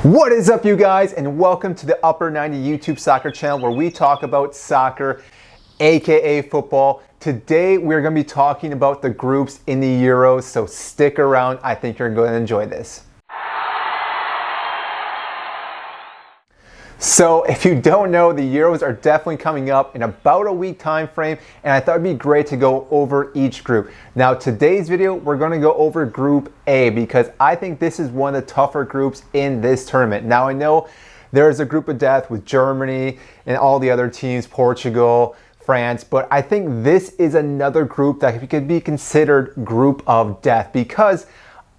What is up, you guys, and welcome to the Upper 90 YouTube soccer channel where we talk about soccer, aka football. Today we're going to be talking about the groups in the Euros, so stick around. I think you're going to enjoy this. So if you don't know, the Euros are definitely coming up in about a week time frame, and I thought it'd be great to go over each group. Now today's video, we're going to go over Group A because I think this is one of the tougher groups in this tournament. Now I know there's a group of death with Germany and all the other teams, Portugal, France, but I think this is another group that could be considered group of death because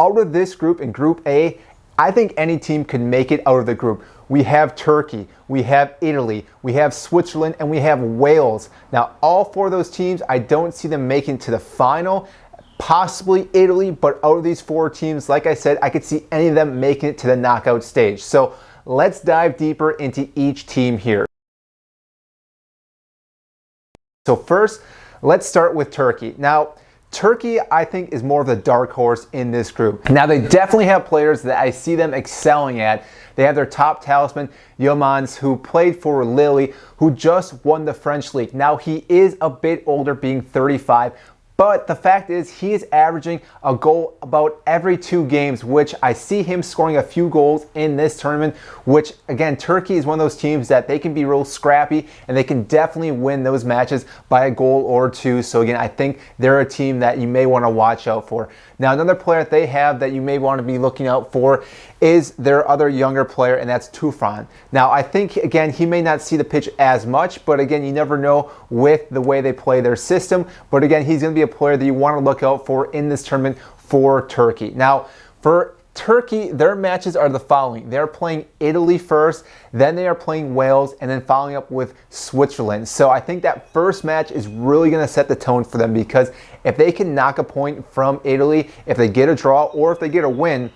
out of this group in Group A, I think any team can make it out of the group. We have Turkey, we have Italy, we have Switzerland, and we have Wales. Now, all four of those teams, I don't see them making to the final, possibly Italy, but out of these four teams, like I said, I could see any of them making it to the knockout stage. So let's dive deeper into each team here. So first, let's start with Turkey. Now, Turkey, I think, is more of the dark horse in this group. Now, they definitely have players that I see them excelling at. They have their top talisman, Yilmaz, who played for Lille, who just won the French league. Now, he is a bit older, being 35, but the fact is he is averaging a goal about every 2 games, which I see him scoring a few goals in this tournament, which, again, Turkey is one of those teams that they can be real scrappy and they can definitely win those matches by a goal or 2. So, again, I think they're a team that you may want to watch out for. Now, another player that they have that you may want to be looking out for is their other younger player, and that's Tufan. Now, I think, again, he may not see the pitch as much, but again, you never know with the way they play their system. But again, he's going to be a player that you want to look out for in this tournament for Turkey. Now, for Turkey, their matches are the following. They're playing Italy first, then they are playing Wales, and then following up with Switzerland. So I think that first match is really going to set the tone for them because if they can knock a point from Italy, if they get a draw, or if they get a win,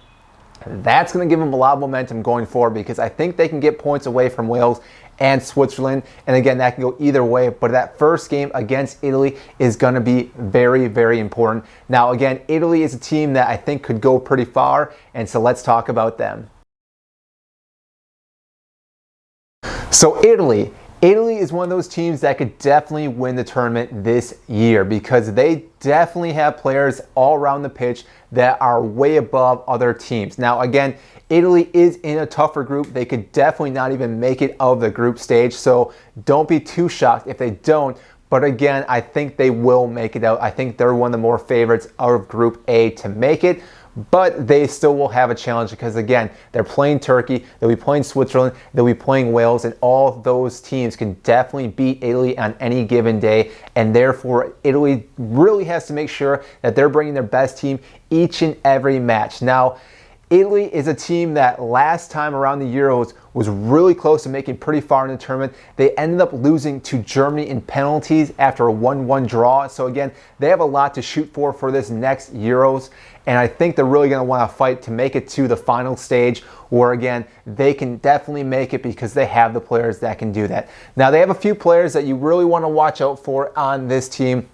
that's going to give them a lot of momentum going forward because I think they can get points away from Wales and Switzerland. And again, that can go either way. But that first game against Italy is going to be very, very important. Now, again, Italy is a team that I think could go pretty far. And so let's talk about them. So Italy is one of those teams that could definitely win the tournament this year because they definitely have players all around the pitch that are way above other teams. Now, again, Italy is in a tougher group. They could definitely not even make it out of the group stage, so don't be too shocked if they don't. But again, I think they will make it out. I think they're one of the more favorites out of Group A to make it. But they still will have a challenge because, again, they're playing Turkey, they'll be playing Switzerland, they'll be playing Wales, and all of those teams can definitely beat Italy on any given day. And therefore, Italy really has to make sure that they're bringing their best team each and every match. Now, Italy is a team that last time around the Euros was really close to making pretty far in the tournament. They ended up losing to Germany in penalties after a 1-1 draw. So again, they have a lot to shoot for this next Euros. And I think they're really going to want to fight to make it to the final stage where, again, they can definitely make it because they have the players that can do that. Now, they have a few players that you really want to watch out for on this team.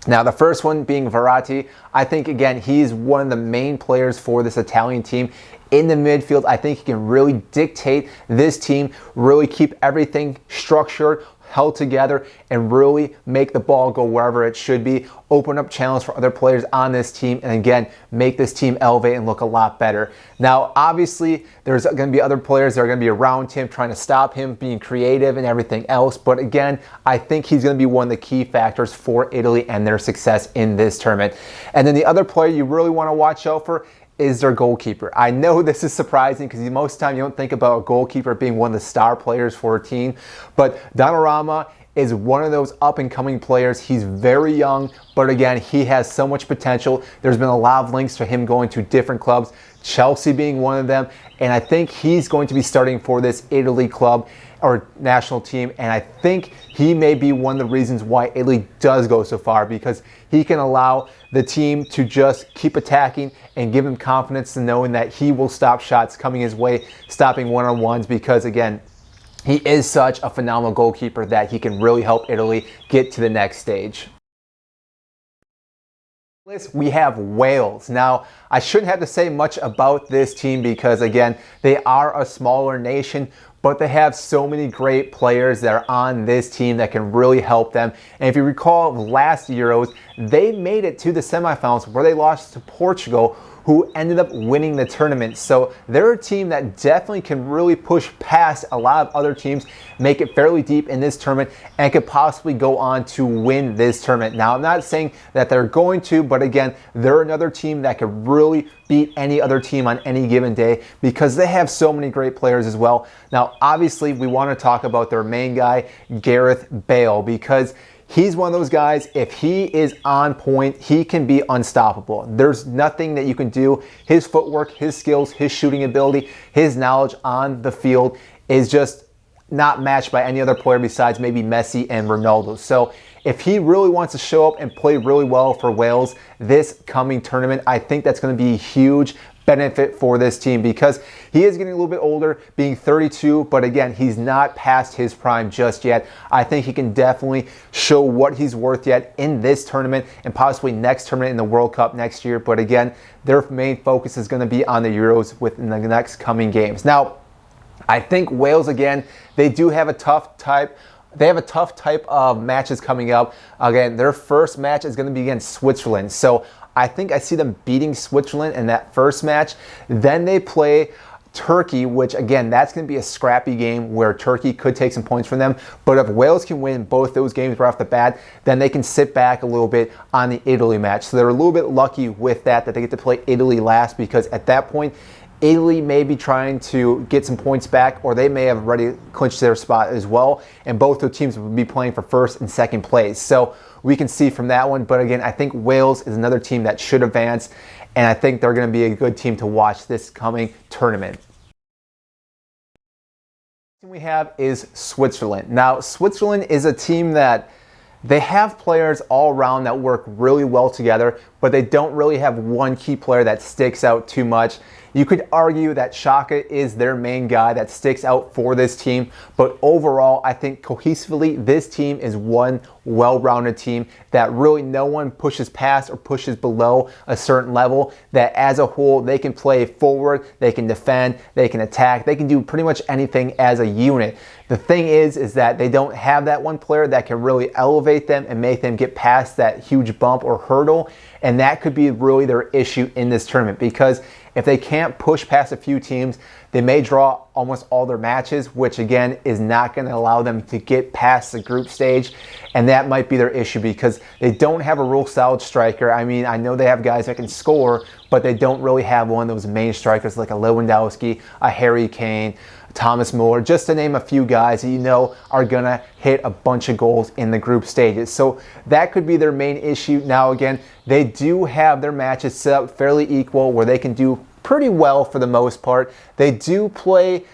Now, the first one being Verratti. I think, again, he's one of the main players for this Italian team. In the midfield, I think he can really dictate this team, really keep everything structured, held together, and really make the ball go wherever it should be, open up channels for other players on this team, and again, make this team elevate and look a lot better. Now, obviously, there's going to be other players that are going to be around him, trying to stop him, being creative and everything else, but again, I think he's going to be one of the key factors for Italy and their success in this tournament. And then the other player you really want to watch out for is their goalkeeper. I know this is surprising because most of the time you don't think about a goalkeeper being one of the star players for a team, but Donnarumma is one of those up-and-coming players. He's very young, but again, he has so much potential. There's been a lot of links to him going to different clubs, Chelsea being one of them, and I think he's going to be starting for this Italy club or national team, and I think he may be one of the reasons why Italy does go so far because he can allow the team to just keep attacking and give him confidence in knowing that he will stop shots coming his way, stopping one-on-ones because, again, he is such a phenomenal goalkeeper that he can really help Italy get to the next stage. We have Wales. Now, I shouldn't have to say much about this team because, again, they are a smaller nation, but they have so many great players that are on this team that can really help them. And if you recall last Euros, they made it to the semifinals where they lost to Portugal, who ended up winning the tournament. So they're a team that definitely can really push past a lot of other teams, make it fairly deep in this tournament, and could possibly go on to win this tournament. Now, I'm not saying that they're going to, but again, they're another team that could really beat any other team on any given day because they have so many great players as well. Now, obviously, we want to talk about their main guy, Gareth Bale, because he's one of those guys, if he is on point, he can be unstoppable. There's nothing that you can do. His footwork, his skills, his shooting ability, his knowledge on the field is just not matched by any other player besides maybe Messi and Ronaldo. So if he really wants to show up and play really well for Wales this coming tournament, I think that's going to be a huge benefit for this team because he is getting a little bit older, being 32, but again, he's not past his prime just yet. I think he can definitely show what he's worth yet in this tournament and possibly next tournament in the World Cup next year. But again, their main focus is going to be on the Euros within the next coming games. Now, I think Wales, again, they do have a tough type. They have a tough type of matches coming up. Again, their first match is going to be against Switzerland. So I think I see them beating Switzerland in that first match. Then they play Turkey, which again, that's going to be a scrappy game where Turkey could take some points from them. But if Wales can win both those games right off the bat, then they can sit back a little bit on the Italy match. So they're a little bit lucky with that they get to play Italy last because at that point, Italy may be trying to get some points back, or they may have already clinched their spot as well. And both the teams will be playing for first and second place. So we can see from that one. But again, I think Wales is another team that should advance. And I think they're going to be a good team to watch this coming tournament. The next team we have is Switzerland. Now, Switzerland is a team that they have players all around that work really well together, but they don't really have one key player that sticks out too much. You could argue that Xhaka is their main guy that sticks out for this team, but overall, I think cohesively, this team is one well-rounded team that really no one pushes past or pushes below a certain level, that as a whole, they can play forward, they can defend, they can attack, they can do pretty much anything as a unit. The thing is that they don't have that one player that can really elevate them and make them get past that huge bump or hurdle, and that could be really their issue in this tournament because if they can't push past a few teams, they may draw almost all their matches, which again is not going to allow them to get past the group stage. And that might be their issue because they don't have a real solid striker. I mean, I know they have guys that can score, but they don't really have one of those main strikers like a Lewandowski, a Harry Kane, Thomas Muller, just to name a few guys that you know are going to hit a bunch of goals in the group stages. So that could be their main issue. Now, again, they do have their matches set up fairly equal where they can do pretty well for the most part. They do play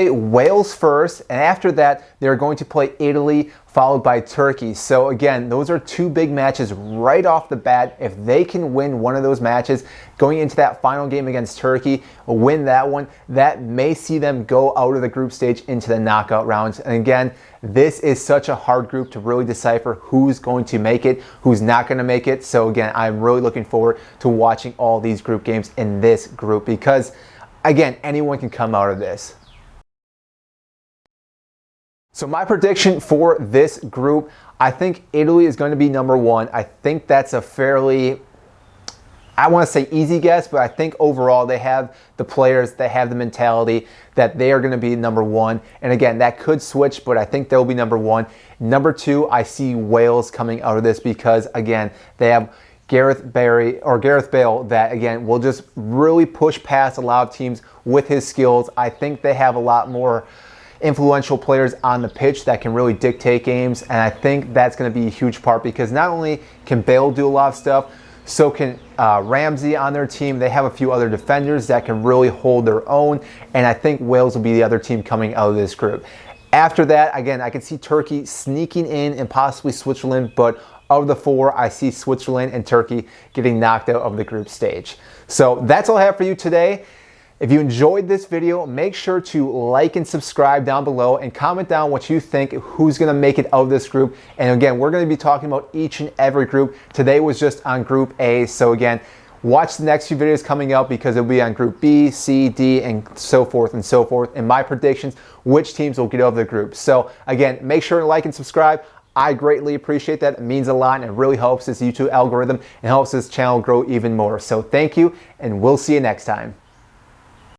Wales first, and after that, they're going to play Italy, followed by Turkey. So again, those are two big matches right off the bat. If they can win one of those matches, going into that final game against Turkey, win that one, that may see them go out of the group stage into the knockout rounds. And again, this is such a hard group to really decipher who's going to make it, who's not going to make it. So again, I'm really looking forward to watching all these group games in this group because again, anyone can come out of this. So my prediction for this group, I think Italy is going to be number one. I think that's a fairly, I want to say easy guess, but I think overall they have the players, they have the mentality that they are going to be number one. And again, that could switch, but I think they'll be number one. Number two, I see Wales coming out of this because again, they have Gareth Bale that again will just really push past a lot of teams with his skills. I think they have a lot more influential players on the pitch that can really dictate games, and I think that's going to be a huge part because not only can Bale do a lot of stuff, so can Ramsey on their team. They have a few other defenders that can really hold their own, and I think Wales will be the other team coming out of this group. After that, again, I can see Turkey sneaking in and possibly Switzerland, but of the four, I see Switzerland and Turkey getting knocked out of the group stage. So that's all I have for you today. If you enjoyed this video, make sure to like and subscribe down below and comment down what you think, who's going to make it out of this group. And again, we're going to be talking about each and every group. Today was just on Group A. So again, watch the next few videos coming out because it'll be on Group B, C, D, and so forth and so forth. And my predictions, which teams will get out of the group. So again, make sure to like and subscribe. I greatly appreciate that. It means a lot and it really helps this YouTube algorithm and helps this channel grow even more. So thank you, and we'll see you next time.